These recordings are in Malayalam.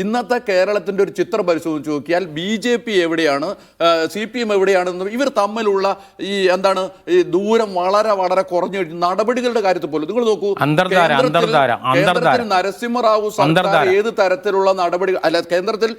ഇന്നത്തെ കേരളത്തിൻ്റെ ഒരു ചിത്രം പരിശോധിച്ച് നോക്കിയാൽ BJP എവിടെയാണ്, CPM എവിടെയാണെന്നും ഇവർ തമ്മിലുള്ള ഈ എന്താണ് ഈ ദൂരം വളരെ വളരെ കുറഞ്ഞു. നടപടികളുടെ കാര്യത്തിൽ പോലും നിങ്ങൾ നോക്കൂ, കേന്ദ്രത്തിൽ നരസിംഹറാവു സർക്കാർ ഏത് തരത്തിലുള്ള നടപടികൾ, അല്ല കേന്ദ്രത്തിൽ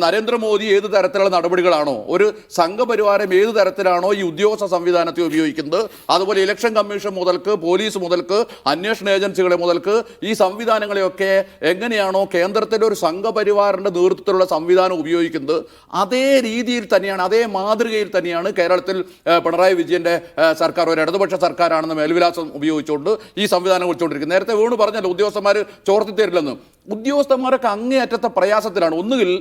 നരേന്ദ്രമോദി ഏത് തരത്തിലുള്ള നടപടികളാണോ, ഒരു സംഘപരിവാരം ഏത് തരത്തിലാണോ ഈ ഉദ്യോഗസ്ഥ സംവിധാനത്തെ ഉപയോഗിക്കുന്നത്, അതുപോലെ ഇലക്ഷൻ കമ്മീഷൻ മുതൽക്ക് പോലീസ് മുതൽക്ക് അന്വേഷണ ഏജൻസികളെ മുതൽക്ക് ഈ സംവിധാനങ്ങളെയൊക്കെ എങ്ങനെയാണോ കേന്ദ്രത്തിലെ ഒരു സംഘപരിവാറിന്റെ നേതൃത്വത്തിലുള്ള സംവിധാനം ഉപയോഗിക്കുന്നത്, അതേ രീതിയിൽ തന്നെയാണ്, അതേ മാതൃകയിൽ തന്നെയാണ് കേരളത്തിൽ പിണറായി വിജയന്റെ സർക്കാർ ഒരു ഇടതുപക്ഷ സർക്കാരാണെന്ന് മേൽവിലാസം ഉപയോഗിച്ചുകൊണ്ട് ഈ സംവിധാനം വെച്ചുകൊണ്ടിരിക്കുന്നത്. നേരത്തെ വേണു പറഞ്ഞല്ലോ ഉദ്യോഗസ്ഥന്മാർ ചോർത്തി തരില്ലെന്ന്. ഉദ്യോഗസ്ഥന്മാരൊക്കെ അങ്ങേയറ്റത്തെ പ്രയാസത്തിലാണ്. ഒന്നുകിൽ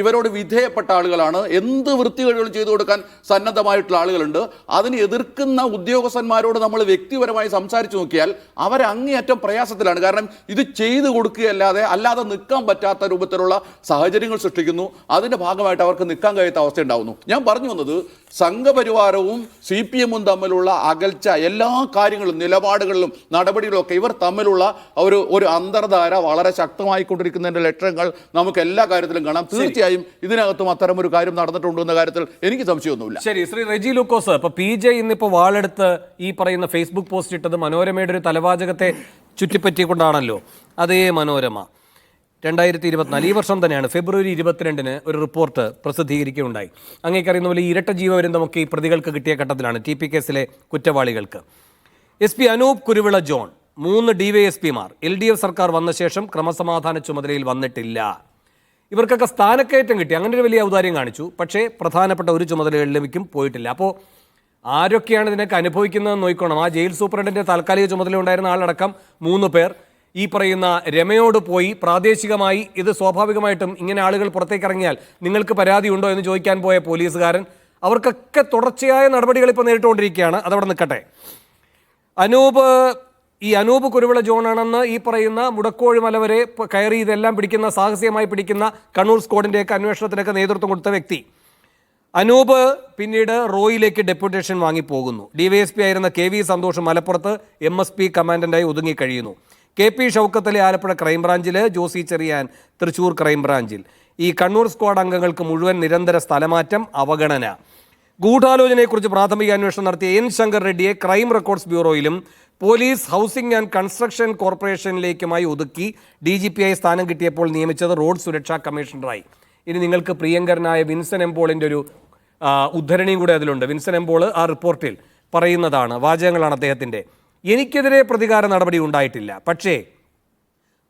ഇവരോട് വിധേയപ്പെട്ട ആളുകളാണ്, എന്ത് വൃത്തികേടുകൾ ചെയ്തു കൊടുക്കാൻ സന്നദ്ധമായിട്ടുള്ള ആളുകളുണ്ട്. അതിന് എതിർക്കുന്ന ഉദ്യോഗസ്ഥന്മാരോട് നമ്മൾ വ്യക്തിപരമായി സംസാരിച്ചു നോക്കിയാൽ അവർ അങ്ങേയറ്റം പ്രയാസത്തിലാണ്. കാരണം ഇത് ചെയ്തു കൊടുക്കുകയല്ലാതെ അല്ലാതെ നിൽക്കാൻ പറ്റാത്ത രൂപത്തിലുള്ള സാഹചര്യങ്ങൾ സൃഷ്ടിക്കുന്നു. അതിൻ്റെ ഭാഗമായിട്ട് അവർക്ക് നിൽക്കാൻ കഴിയാത്ത അവസ്ഥ ഉണ്ടാകുന്നു. ഞാൻ പറഞ്ഞു വന്നത് സംഘപരിവാരവും CPM തമ്മിലുള്ള അകൽച്ച, എല്ലാ കാര്യങ്ങളും നിലപാടുകളിലും നടപടികളും ഒക്കെ ഇവർ തമ്മിലുള്ള ഒരു അന്തർധാര വളരെ ശക്തമായിക്കൊണ്ടിരിക്കുന്നതിൻ്റെ ലക്ഷണങ്ങൾ നമുക്ക് എല്ലാ കാര്യത്തിലും കാണാം. തീർച്ചയായും ഇതിനകത്തും അത്തരം ഒരു കാര്യം നടന്നിട്ടുണ്ടെന്ന കാര്യത്തിൽ എനിക്ക് സംശയമൊന്നുമില്ല. ശരി, ശ്രീ റെജി ലൂക്കോസ്, ഇപ്പൊ PJ ഇന്നിപ്പോ വാളെടുത്ത് ഈ പറയുന്ന ഫേസ്ബുക്ക് പോസ്റ്റ് ഇട്ടത് മനോരമയുടെ ഒരു തലവാചകത്തെ ചുറ്റിപ്പറ്റിക്കൊണ്ടാണല്ലോ. അതേ മനോരമ 2024 ഈ വർഷം തന്നെയാണ് ഫെബ്രുവരി 22-ന് ഒരു റിപ്പോർട്ട് പ്രസിദ്ധീകരിക്കുകയുണ്ടായി. അങ്ങേക്കറിയുന്ന പോലെ ഇരട്ട ജീവപര്യന്തമൊക്കെ ഈ പ്രതികൾക്ക് കിട്ടിയ ഘട്ടത്തിലാണ്, TP കേസിലെ കുറ്റവാളികൾക്ക്. SP Anoop Kuruvila John, 3 DYSPമാർ LDF സർക്കാർ വന്ന ശേഷം ക്രമസമാധാന ചുമതലയിൽ വന്നിട്ടില്ല. ഇവർക്കൊക്കെ സ്ഥാനക്കയറ്റം കിട്ടി, അങ്ങനെ ഒരു വലിയ ഔദാര്യം കാണിച്ചു. പക്ഷേ പ്രധാനപ്പെട്ട ഒരു ചുമതലകളിലേക്കും പോയിട്ടില്ല. അപ്പോൾ ആരൊക്കെയാണ് ഇതിനൊക്കെ അനുഭവിക്കുന്നതെന്ന് നോക്കണം. ആ ജയിൽ സൂപ്രണ്ടിൻ്റെ താൽക്കാലിക ചുമതല ഉണ്ടായിരുന്ന ആളടക്കം 3 പേർ ഈ പറയുന്ന രമയോട് പോയി പ്രാദേശികമായി, ഇത് സ്വാഭാവികമായിട്ടും ഇങ്ങനെ ആളുകൾ പുറത്തേക്ക് ഇറങ്ങിയാൽ നിങ്ങൾക്ക് പരാതി ഉണ്ടോ എന്ന് ചോദിക്കാൻ പോയ പോലീസുകാരൻ, അവർക്കൊക്കെ തുടർച്ചയായ നടപടികൾ ഇപ്പോൾ നേരിട്ടുകൊണ്ടിരിക്കുകയാണ്. അതവിടെ നിൽക്കട്ടെ. അനൂപ് കുരുവിള ജോണാണെന്ന് ഈ പറയുന്ന മുടക്കോഴി മല വരെ കയറി ഇതെല്ലാം പിടിക്കുന്ന, സാഹസികമായി പിടിക്കുന്ന കണ്ണൂർ സ്ക്വാഡിൻ്റെയൊക്കെ അന്വേഷണത്തിനൊക്കെ നേതൃത്വം കൊടുത്ത വ്യക്തി അനൂപ് പിന്നീട് റോയിലേക്ക് ഡെപ്യൂട്ടേഷൻ വാങ്ങിപ്പോകുന്നു. DYSP ആയിരുന്ന KV സന്തോഷ് മലപ്പുറത്ത് MSP കമാൻഡന്റായി ഒതുങ്ങിക്കഴിയുന്നു. KP ഷൗക്കത്ത് അലി ആലപ്പുഴ ക്രൈംബ്രാഞ്ചിൽ, ജോസി ചെറിയാൻ തൃശ്ശൂർ ക്രൈംബ്രാഞ്ചിൽ. ഈ കണ്ണൂർ സ്ക്വാഡ് അംഗങ്ങൾക്ക് മുഴുവൻ നിരന്തര സ്ഥലമാറ്റം, അവഗണന. ഗൂഢാലോചനയെക്കുറിച്ച് പ്രാഥമിക അന്വേഷണം നടത്തിയ N ശങ്കർ റെഡ്ഡിയെ ക്രൈം റെക്കോർഡ്സ് ബ്യൂറോയിലും പോലീസ് ഹൗസിംഗ് ആൻഡ് കൺസ്ട്രക്ഷൻ കോർപ്പറേഷനിലേക്കുമായി ഒതുക്കി. DGP ആയി സ്ഥാനം കിട്ടിയപ്പോൾ നിയമിച്ചത് റോഡ് സുരക്ഷാ കമ്മീഷണറായി. ഇനി നിങ്ങൾക്ക് പ്രിയങ്കരനായ വിൻസൻ എംപോളിൻ്റെ ഒരു ഉദ്ധരണിയും കൂടെ അതിലുണ്ട്. വിൻസൻ എംപോൾ ആ റിപ്പോർട്ടിൽ പറയുന്നതാണ്, വാചകങ്ങളാണ് അദ്ദേഹത്തിൻ്റെ. എനിക്കെതിരെ പ്രതികാര നടപടി ഉണ്ടായിട്ടില്ല, പക്ഷേ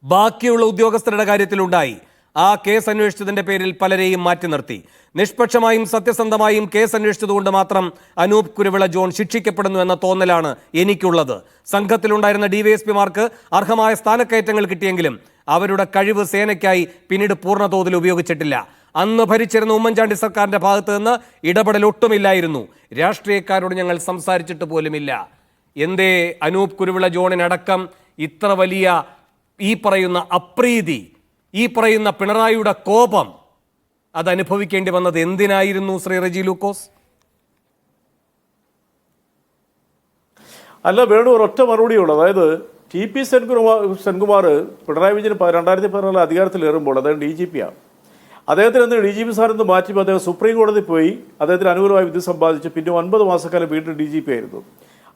ബാക്കിയുള്ള ഉദ്യോഗസ്ഥരുടെ കാര്യത്തിലുണ്ടായി. ആ കേസ് അന്വേഷിച്ചതിൻ്റെ പേരിൽ പലരെയും മാറ്റി നിർത്തി. നിഷ്പക്ഷമായും സത്യസന്ധമായും കേസ് അന്വേഷിച്ചതുകൊണ്ട് മാത്രം അനൂപ് കുരുവിള ജോൺ ശിക്ഷിക്കപ്പെടുന്നു എന്ന തോന്നലാണ് എനിക്കുള്ളത്. സംഘത്തിലുണ്ടായിരുന്ന DYSPമാർക്ക് അർഹമായ സ്ഥാനക്കയറ്റങ്ങൾ കിട്ടിയെങ്കിലും അവരുടെ കഴിവ് സേനയ്ക്കായി പിന്നീട് പൂർണ്ണതോതിൽ ഉപയോഗിച്ചിട്ടില്ല. അന്ന് ഭരിച്ചിരുന്ന ഉമ്മൻചാണ്ടി സർക്കാരിൻ്റെ ഭാഗത്ത് നിന്ന് ഇടപെടൽ ഒട്ടുമില്ലായിരുന്നു. രാഷ്ട്രീയക്കാരോട് ഞങ്ങൾ സംസാരിച്ചിട്ട് പോലുമില്ല. എന്തേ അനൂപ് കുരുവിള ജോണിനടക്കം ഇത്ര വലിയ ഈ പറയുന്ന അപ്രീതി, ഈ പറയുന്ന പിണറായിയുടെ കോപം അത് അനുഭവിക്കേണ്ടി വന്നത് എന്തിനായിരുന്നു ശ്രീ റെജി ലൂക്കോസ്? അല്ല വേണു, ഒരൊറ്റ മറുപടിയുള്ളൂ. അതായത് TP സെൻകുമാർ പിണറായി വിജയൻ 2014 അധികാരത്തിലേറുമ്പോൾ അദ്ദേഹം DGP ആണ്. അദ്ദേഹത്തിന് എന്ത് DGP സ്ഥാനത്ത് മാറ്റിയപ്പോൾ അദ്ദേഹം സുപ്രീം കോടതി പോയി അദ്ദേഹത്തിന് അനുകൂലമായി വിധി സമ്പാദിച്ചു. പിന്നെ 9 മാസക്കാലം വീണ്ടും DGP ആയിരുന്നു.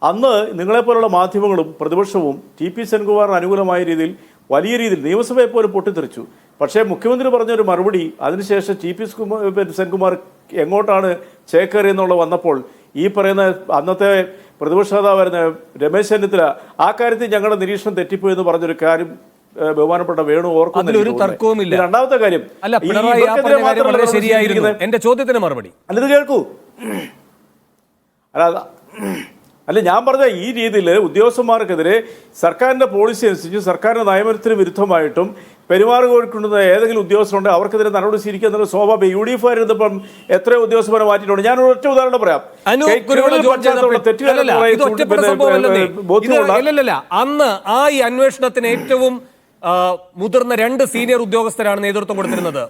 അന്ന് നിങ്ങളെപ്പോലുള്ള മാധ്യമങ്ങളും പ്രതിപക്ഷവും TP സെൻകുമാറിന് അനുകൂലമായ രീതിയിൽ വലിയ രീതിയിൽ നിയമസഭയെ പോലും പൊട്ടിത്തെറിച്ചു. പക്ഷേ മുഖ്യമന്ത്രി പറഞ്ഞൊരു മറുപടി, അതിനുശേഷം TP സെൻകുമാർ എങ്ങോട്ടാണ് ചേക്കേറിയെന്നുള്ള വന്നപ്പോൾ ഈ പറയുന്ന അന്നത്തെ പ്രതിപക്ഷ നേതാവായിരുന്ന രമേശ് ചെന്നിത്തല ആ കാര്യത്തിൽ ഞങ്ങളുടെ നിരീക്ഷണം തെറ്റിപ്പോയി എന്ന് പറഞ്ഞൊരു കാര്യം ബഹുമാനപ്പെട്ട വേണു ഓർക്കുന്നില്ല. രണ്ടാമത്തെ കാര്യം, എന്റെ ചോദ്യത്തിന് മറുപടി അല്ലത് കേൾക്കൂ. അല്ല ഞാൻ പറഞ്ഞ ഈ രീതിയിൽ ഉദ്യോഗസ്ഥന്മാർക്കെതിരെ സർക്കാരിൻ്റെ പോളിസി അനുസരിച്ച് സർക്കാരിൻ്റെ നയമനത്തിന് വിരുദ്ധമായിട്ടും പെരുമാറുകൊണ്ടിരുന്ന ഏതെങ്കിലും ഉദ്യോഗസ്ഥരുണ്ട് അവർക്കെതിരെ നടപടി സ്വീകരിക്കുക എന്നുള്ള സ്വാഭാവിക. UDF ആയിരുന്നപ്പം എത്രയോ ഉദ്യോഗസ്ഥരെ മാറ്റിയിട്ടുണ്ട്. ഞാൻ ഒറ്റ ഉദാഹരണം പറയാം. അന്ന് ആ ഈ അന്വേഷണത്തിന് ഏറ്റവും മുതിർന്ന 2 സീനിയർ ഉദ്യോഗസ്ഥരാണ് നേതൃത്വം കൊടുത്തിരുന്നത്.